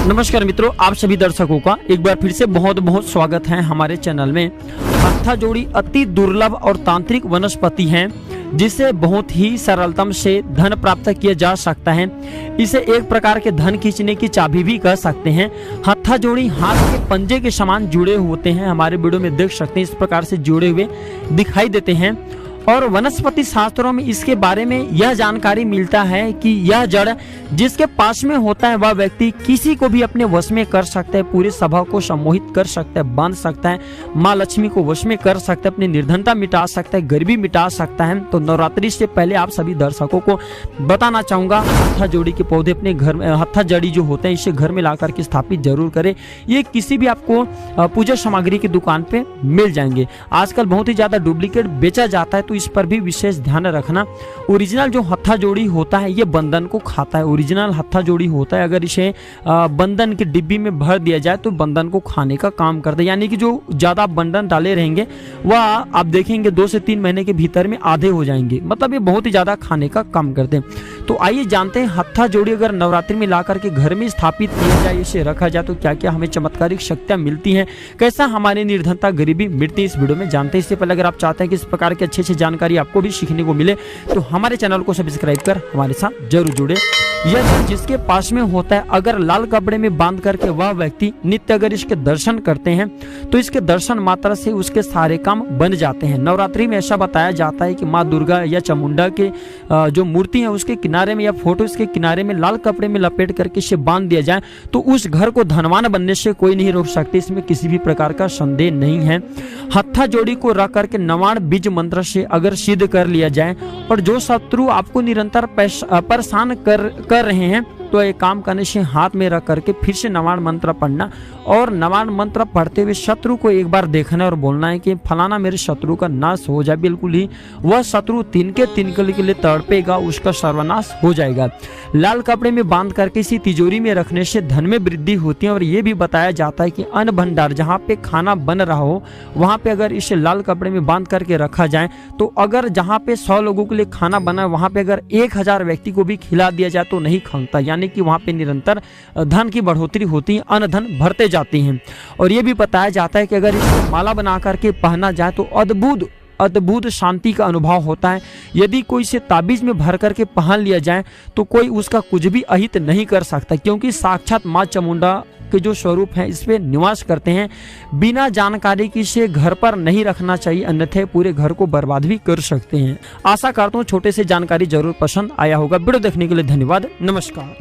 नमस्कार मित्रों, आप सभी दर्शकों का एक बार फिर से बहुत बहुत स्वागत है हमारे चैनल में। हत्थाजोड़ी अति दुर्लभ और तांत्रिक वनस्पति है जिसे बहुत ही सरलतम से धन प्राप्त किया जा सकता है। इसे एक प्रकार के धन खींचने की चाबी भी कह सकते हैं। हत्थाजोड़ी हाथ के पंजे के समान जुड़े होते हैं, हमारे वीडियो में देख सकते हैं, इस प्रकार से जुड़े हुए दिखाई देते हैं। और वनस्पति शास्त्रों में इसके बारे में यह जानकारी मिलता है कि यह जड़ जिसके पास में होता है वह व्यक्ति किसी को भी अपने वश में कर सकता है, पूरे सभा को सम्मोहित कर सकता है, बांध सकता है, माँ लक्ष्मी को वश में कर सकता है, अपनी निर्धनता मिटा सकता है, गरीबी मिटा सकता है। तो नवरात्रि से पहले आप सभी दर्शकों को बताना चाहूंगा, हत्थाजोड़ी के पौधे अपने घर में, हत्थाजड़ी जो होते हैं, इसे घर में ला करके स्थापित जरूर करें। ये किसी भी आपको पूजा सामग्री की दुकान पे मिल जाएंगे। आजकल बहुत ही ज्यादा डुप्लीकेट बेचा जाता है, तो इस पर भी विशेष ध्यान रखना। ओरिजिनल जो हत्थाजोड़ी होता है ये बंधन को खाता है। ओरिजिनल हत्थाजोड़ी होता है, अगर इसे बंधन की डिब्बी में भर दिया जाए तो बंधन को खाने का काम करता है। यानी कि जो ज्यादा बंधन डाले रहेंगे वह आप देखेंगे 2 से 3 महीने के भीतर में आधे हो जाएंगे, मतलब ये बहुत ही ज्यादा खाने का काम करते हैं। तो आइए जानते हैं, हत्थाजोड़ी अगर नवरात्रि में ला करके घर में स्थापित किया जाए, इसे रखा जाए तो क्या क्या हमें चमत्कारिक शक्तियां मिलती हैं, कैसा हमारी निर्धनता गरीबी मिटती है, इस वीडियो में जानते हैं। इससे पहले अगर आप चाहते हैं कि इस प्रकार की अच्छी जानकारी आपको भी सीखने को मिले तो हमारे चैनल को सब्सक्राइब कर हमारे साथ जरूर जुड़े। यह जिसके पास में होता है, अगर लाल कपड़े में बांध करके वह व्यक्ति नित्य अगर इसके दर्शन करते हैं तो इसके दर्शन मात्र से उसके सारे काम बन जाते हैं। नवरात्रि में ऐसा बताया जाता है कि माँ दुर्गा या चामुंडा के जो मूर्ति है उसके किनारे में या फोटो इसके किनारे में लाल कपड़े में लपेट करके इसे बांध दिया जाए तो उस घर को धनवान बनने से कोई नहीं रोक सकते, इसमें किसी भी प्रकार का संदेह नहीं है। हत्थाजोड़ी को रख करके 99 बीज मंत्र से अगर सिद्ध कर लिया जाए और जो शत्रु आपको निरंतर परेशान कर रहे हैं तो एक काम करने से हाथ में रख करके फिर से 99 मंत्र पढ़ना और 99 मंत्र पढ़ते हुए शत्रु को एक बार देखना और बोलना है कि फलाना मेरे शत्रु का नाश हो जाए। बिल्कुल ही वह शत्रु तिनके के लिए तड़पेगा, उसका सर्वनाश हो जाएगा। लाल कपड़े में बांध करके इसी तिजोरी में रखने से धन में वृद्धि होती है। और ये भी बताया जाता है कि अन्न भंडार जहाँ पे खाना बन रहा हो वहां पे अगर इसे लाल कपड़े में बांध करके रखा जाए तो अगर जहाँ पे 100 लोगों के लिए खाना बना वहां पे अगर 1000 व्यक्ति को भी खिला दिया जाए तो नहीं खंगता, यानी कि वहां पे निरंतर धन की बढ़ोतरी होती है, अन्न धन भरते जाती हैं। और ये भी बताया जाता है कि अगर इसको माला बना करके पहना जाए तो अद्भुत शांति का अनुभव होता है। यदि कोई इसे ताबीज में भर करके पहन लिया जाए तो कोई उसका कुछ भी अहित नहीं कर सकता, क्योंकि साक्षात माँ चामुंडा के जो स्वरूप है इस पे निवास करते हैं। बिना जानकारी की इसे घर पर नहीं रखना चाहिए, अन्यथा पूरे घर को बर्बाद भी कर सकते हैं। आशा करता हूँ छोटे से जानकारी जरूर पसंद आया होगा। वीडियो देखने के लिए धन्यवाद। नमस्कार।